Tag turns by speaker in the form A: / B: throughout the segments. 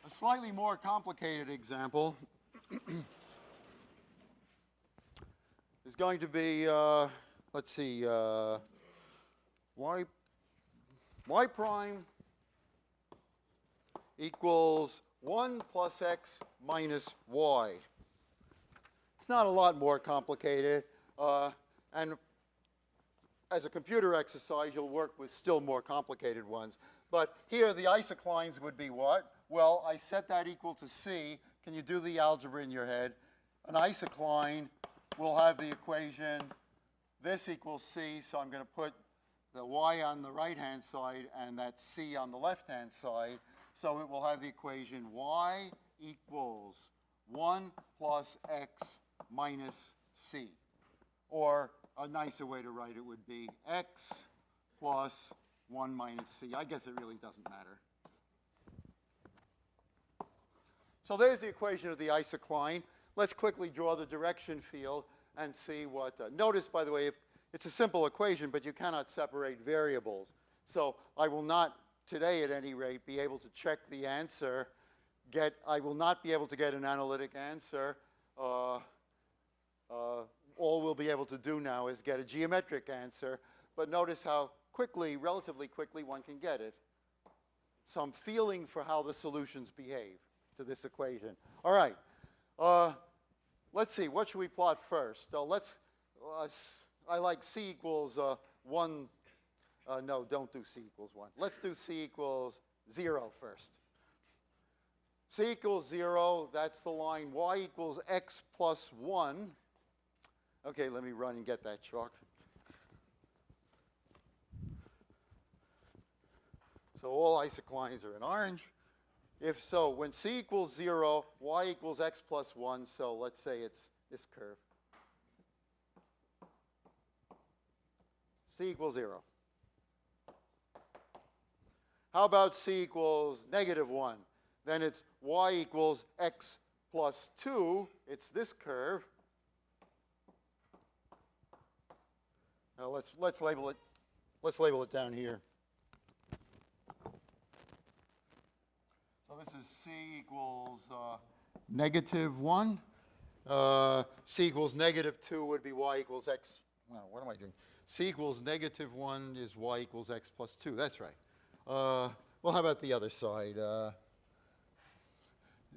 A: A slightly more complicated example is going to be, let's see, y prime equals 1 plus x minus y. It's not a lot more complicated. And as a computer exercise, you'll work with still more complicated ones. But here, the isoclines would be what? Well, I set that equal to c. Can you do the algebra in your head? An isocline will have the equation this equals c, so I'm going to put the y on the right-hand side and that c on the left-hand side. So it will have the equation y equals 1 plus x minus c. Or a nicer way to write it would be x plus 1 minus c. I guess it really doesn't matter. So there's the equation of the isocline. Let's quickly draw the direction field and see what. Notice, by the way, if it's a simple equation, but you cannot separate variables. So I will not, today at any rate, be able to check the answer. I will not be able to get an analytic answer. All we'll be able to do now is get a geometric answer. But notice how quickly, relatively quickly, one can get it. Some feeling for how the solutions behave to this equation. All right. Let's see. What should we plot first? I like c equals 1. No, don't do c equals 1. Let's do c equals 0 first. C equals 0. That's the line. Y equals x plus 1. Okay, let me run and get that chalk. So all isoclines are in orange. If so, when c equals 0, y equals x plus 1, so let's say it's this curve. C equals 0. How about c equals negative 1? Then it's y equals x plus 2. It's this curve. Now let's label it. Let's label it down here. So this is c equals negative 1. C equals negative 2 would be y equals x. No, what am I doing? C equals negative 1 is y equals x plus 2. That's right. Well, how about the other side?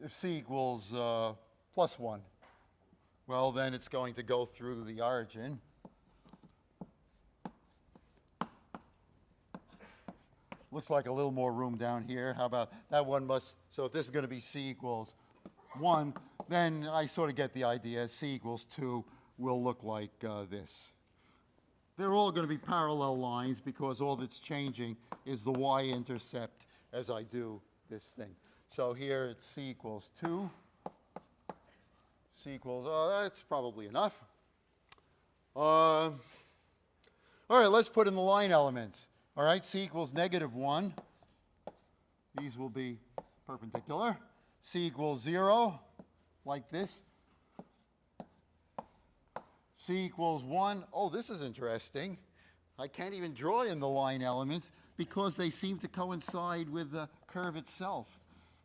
A: If c equals plus 1, well, then it's going to go through the origin. Looks like a little more room down here. How about that one must, so if this is going to be c equals 1, then I sort of get the idea. C equals 2 will look like this. They're all going to be parallel lines because all that's changing is the y-intercept as I do this thing. So here it's c equals 2. C equals, that's probably enough. All right, let's put in the line elements. All right, c equals negative 1. These will be perpendicular. C equals 0, like this. C equals 1. Oh, this is interesting. I can't even draw in the line elements because they seem to coincide with the curve itself,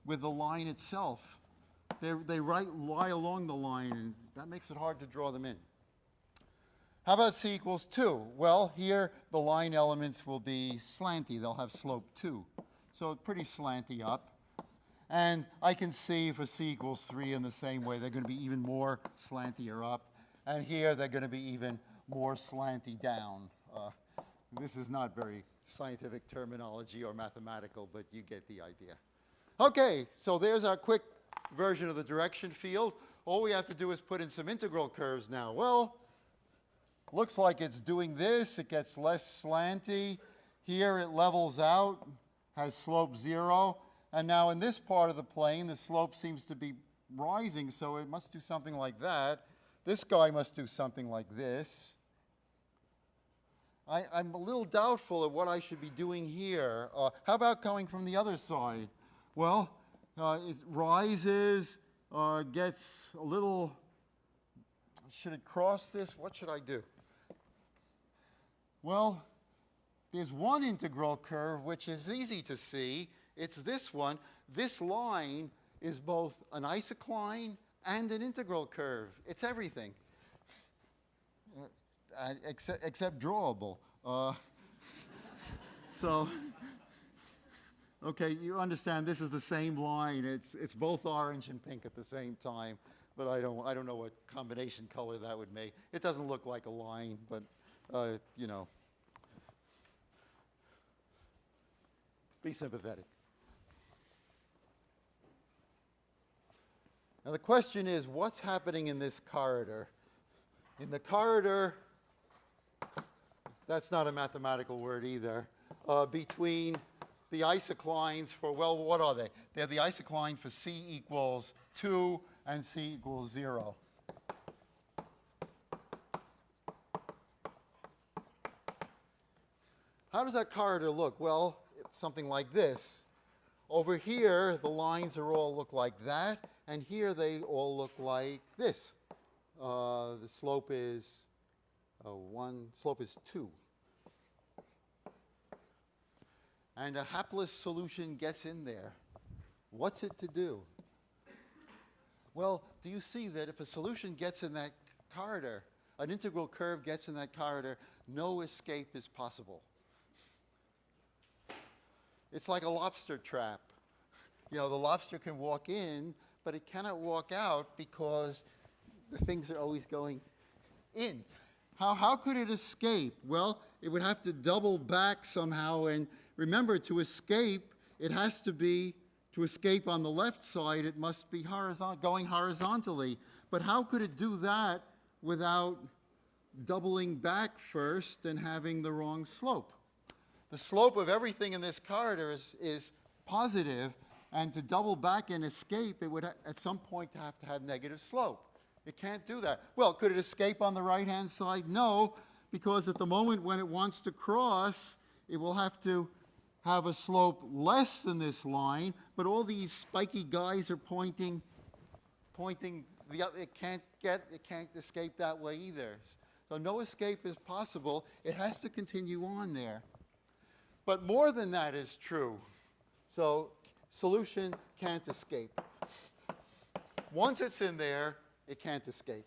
A: with the line itself. They lie along the line, and that makes it hard to draw them in. How about c equals 2? Well, here the line elements will be slanty. They'll have slope 2. So pretty slanty up. And I can see for c equals 3 in the same way. They're going to be even more slantier up. And here they're going to be even more slanty down. This is not very scientific terminology or mathematical, but you get the idea. Okay, so there's our quick version of the direction field. All we have to do is put in some integral curves now. Well, looks like it's doing this. It gets less slanty. Here it levels out, has slope 0. And now in this part of the plane, the slope seems to be rising, so it must do something like that. This guy must do something like this. I'm a little doubtful of what I should be doing here. How about going from the other side? Well, it rises, gets a little, should it cross this? What should I do? Well, there's one integral curve which is easy to see. It's this one. This line is both an isocline and an integral curve. It's everything, except drawable. So, okay, you understand this is the same line. It's both orange and pink at the same time, but I don't know what combination color that would make. It doesn't look like a line, but you know, be sympathetic. Now the question is, what's happening in this corridor? In the corridor, that's not a mathematical word either, between the isoclines for, well, what are they? They're the isocline for C equals 2 and C equals 0. How does that corridor look? Well, it's something like this. Over here, the lines all look like that, and here they all look like this. The slope is 2. And a hapless solution gets in there. What's it to do? Well, do you see that if a solution gets in that corridor, an integral curve gets in that corridor, no escape is possible? It's like a lobster trap. You know, the lobster can walk in, but it cannot walk out because the things are always going in. How could it escape? Well, it would have to double back somehow, and remember, to escape, it has to be, to escape on the left side, it must be going horizontally. But how could it do that without doubling back first and having the wrong slope? The slope of everything in this corridor is positive, and to double back and escape, it would at some point have to have negative slope. It can't do that. Well, could it escape on the right-hand side? No, because at the moment when it wants to cross, it will have to have a slope less than this line, but all these spiky guys are pointing it can't escape that way either. So no escape is possible. It has to continue on there. But more than that is true. So solution can't escape. Once it's in there, it can't escape.